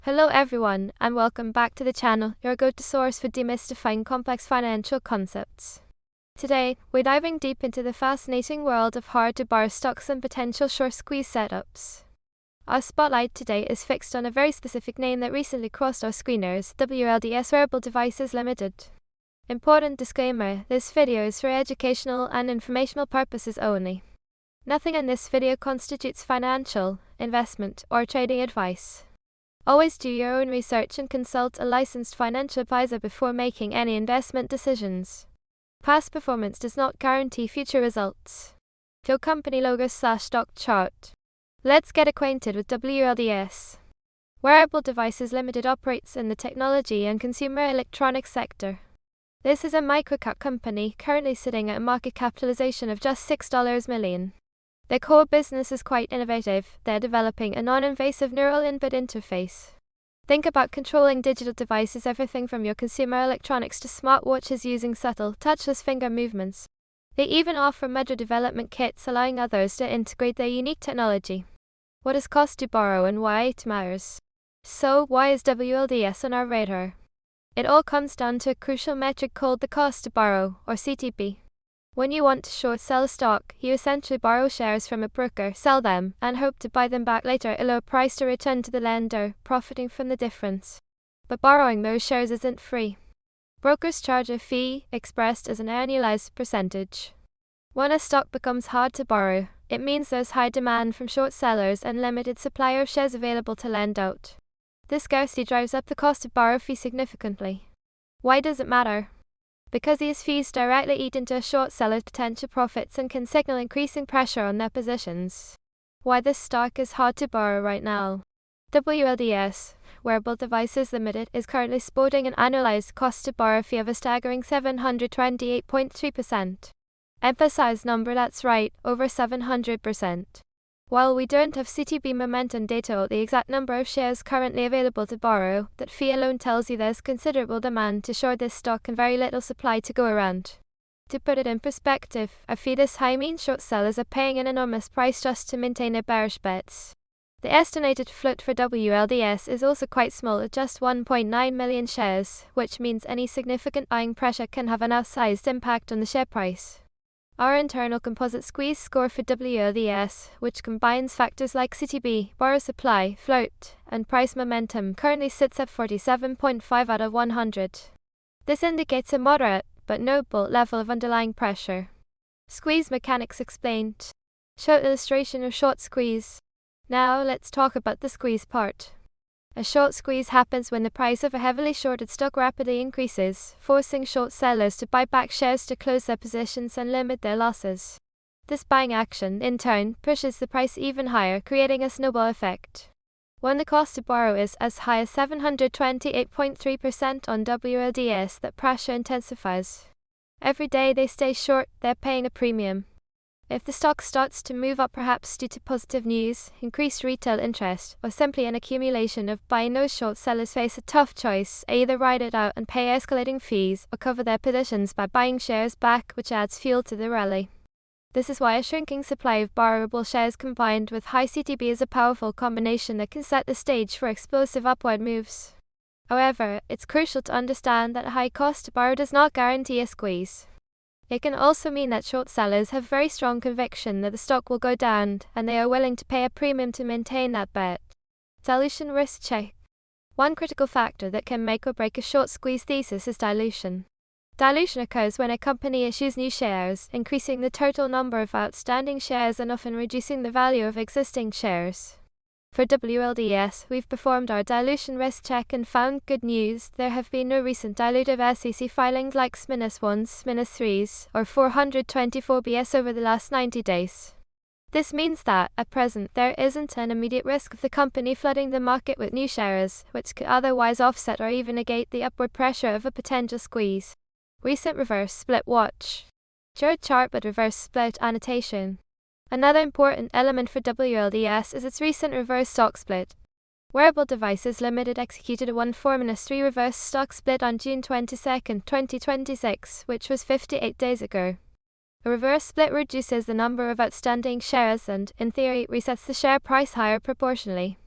Hello everyone, and welcome back to the channel, your go-to source for demystifying complex financial concepts. Today, we're diving deep into the fascinating world of hard-to-borrow stocks and potential short squeeze setups. Our spotlight today is fixed on a very specific name that recently crossed our screeners, WLDS Wearable Devices Limited. Important disclaimer, this video is for educational and informational purposes only. Nothing in this video constitutes financial, investment, or trading advice. Always do your own research and consult a licensed financial advisor before making any investment decisions. Past performance does not guarantee future results. Your company logo/stock chart. Let's get acquainted with WLDS. Wearable Devices Limited operates in the technology and consumer electronics sector. This is a microcap company currently sitting at a market capitalization of just $6 million. Their core business is quite innovative. They're developing a non-invasive neural input interface. Think about controlling digital devices, everything from your consumer electronics to smartwatches, using subtle, touchless finger movements. They even offer modular development kits, allowing others to integrate their unique technology. What does cost to borrow and why it matters? So, why is WLDS on our radar? It all comes down to a crucial metric called the cost to borrow, or CTB. When you want to short sell a stock, you essentially borrow shares from a broker, sell them, and hope to buy them back later at a lower price to return to the lender, profiting from the difference. But borrowing those shares isn't free. Brokers charge a fee, expressed as an annualized percentage. When a stock becomes hard to borrow, it means there's high demand from short sellers and limited supply of shares available to lend out. This scarcity drives up the cost of borrow fee significantly. Why does it matter? Because these fees directly eat into a short seller's potential profits and can signal increasing pressure on their positions. Why this stock is hard to borrow right now. WLDS, Wearable Devices Limited, is currently sporting an annualized cost to borrow fee of a staggering 728.3%. Emphasize number, that's right, over 700%. While we don't have CTB momentum data or the exact number of shares currently available to borrow, that fee alone tells you there's considerable demand to short this stock and very little supply to go around. To put it in perspective, a fee this high means short sellers are paying an enormous price just to maintain their bearish bets. The estimated float for WLDS is also quite small at just 1.9 million shares, which means any significant buying pressure can have an outsized impact on the share price. Our internal composite squeeze score for WLDS, which combines factors like CTB, borrow supply, float, and price momentum, currently sits at 47.5 out of 100. This indicates a moderate, but notable, level of underlying pressure. Squeeze mechanics explained. Short illustration of short squeeze. Now let's talk about the squeeze part. A short squeeze happens when the price of a heavily shorted stock rapidly increases, forcing short sellers to buy back shares to close their positions and limit their losses. This buying action, in turn, pushes the price even higher, creating a snowball effect. When the cost to borrow is as high as 728.3% on WLDS, that pressure intensifies. Every day they stay short, they're paying a premium. If the stock starts to move up, perhaps due to positive news, increased retail interest, or simply an accumulation of buying, those short sellers face a tough choice: either ride it out and pay escalating fees, or cover their positions by buying shares back, which adds fuel to the rally. This is why a shrinking supply of borrowable shares combined with high CTB is a powerful combination that can set the stage for explosive upward moves. However, it's crucial to understand that a high cost to borrow does not guarantee a squeeze. It can also mean that short sellers have very strong conviction that the stock will go down, and they are willing to pay a premium to maintain that bet. Dilution risk check. One critical factor that can make or break a short squeeze thesis is dilution. Dilution occurs when a company issues new shares, increasing the total number of outstanding shares and often reducing the value of existing shares. For WLDS, we've performed our dilution risk check and found good news. There have been no recent dilutive SEC filings like -1s, -3s, or 424BS over the last 90 days. This means that, at present, there isn't an immediate risk of the company flooding the market with new shares, which could otherwise offset or even negate the upward pressure of a potential squeeze. Recent reverse split watch. Short chart with reverse split annotation. Another important element for WLDS is its recent reverse stock split. Wearable Devices Limited executed a 1-for-3 reverse stock split on June 22, 2026, which was 58 days ago. A reverse split reduces the number of outstanding shares and, in theory, resets the share price higher proportionally.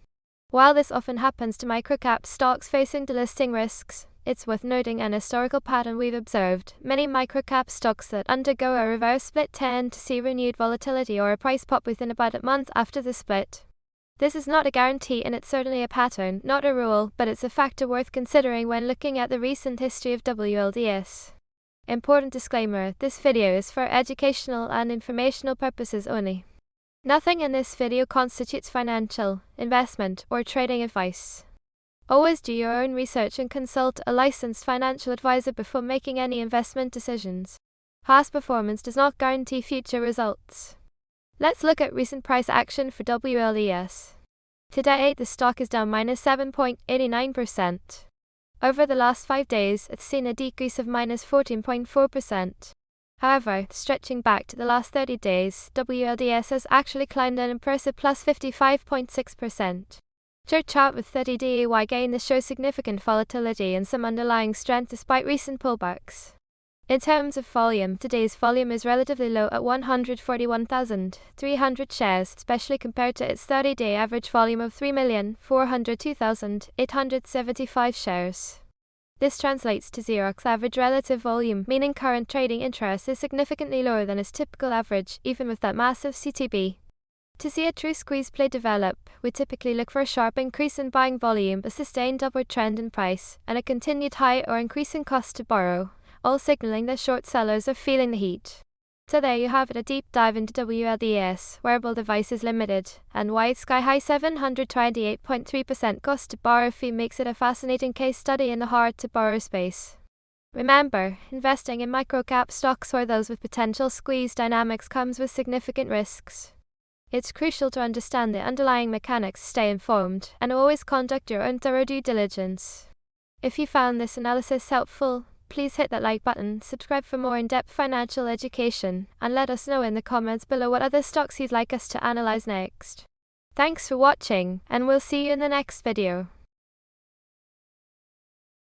While this often happens to microcap stocks facing delisting risks, it's worth noting an historical pattern we've observed. Many microcap stocks that undergo a reverse split tend to see renewed volatility or a price pop within about a month after the split. This is not a guarantee and it's certainly a pattern, not a rule, but it's a factor worth considering when looking at the recent history of WLDS. Important disclaimer, this video is for educational and informational purposes only. Nothing in this video constitutes financial, investment, or trading advice. Always do your own research and consult a licensed financial advisor before making any investment decisions. Past performance does not guarantee future results. Let's look at recent price action for WLDS. Today, the stock is down -7.89%. Over the last 5 days, it's seen a decrease of -14.4%. However, stretching back to the last 30 days, WLDS has actually climbed an impressive +55.6%. Your chart with 30 DAY gain shows significant volatility and some underlying strength despite recent pullbacks. In terms of volume, today's volume is relatively low at 141,300 shares, especially compared to its 30-day average volume of 3,402,875 shares. This translates to Xerox's average relative volume, meaning current trading interest is significantly lower than its typical average, even with that massive CTB. To see a true squeeze play develop, we typically look for a sharp increase in buying volume, a sustained upward trend in price, and a continued high or increasing cost to borrow, all signaling that short sellers are feeling the heat. So there you have it, a deep dive into WLDS, wearable devices limited, and why its sky-high 728.3% cost to borrow fee makes it a fascinating case study in the hard-to-borrow space. Remember, investing in microcap stocks or those with potential squeeze dynamics comes with significant risks. It's crucial to understand the underlying mechanics, stay informed, and always conduct your own thorough due diligence. If you found this analysis helpful, please hit that like button, subscribe for more in-depth financial education, and let us know in the comments below what other stocks you'd like us to analyze next. Thanks for watching, and we'll see you in the next video.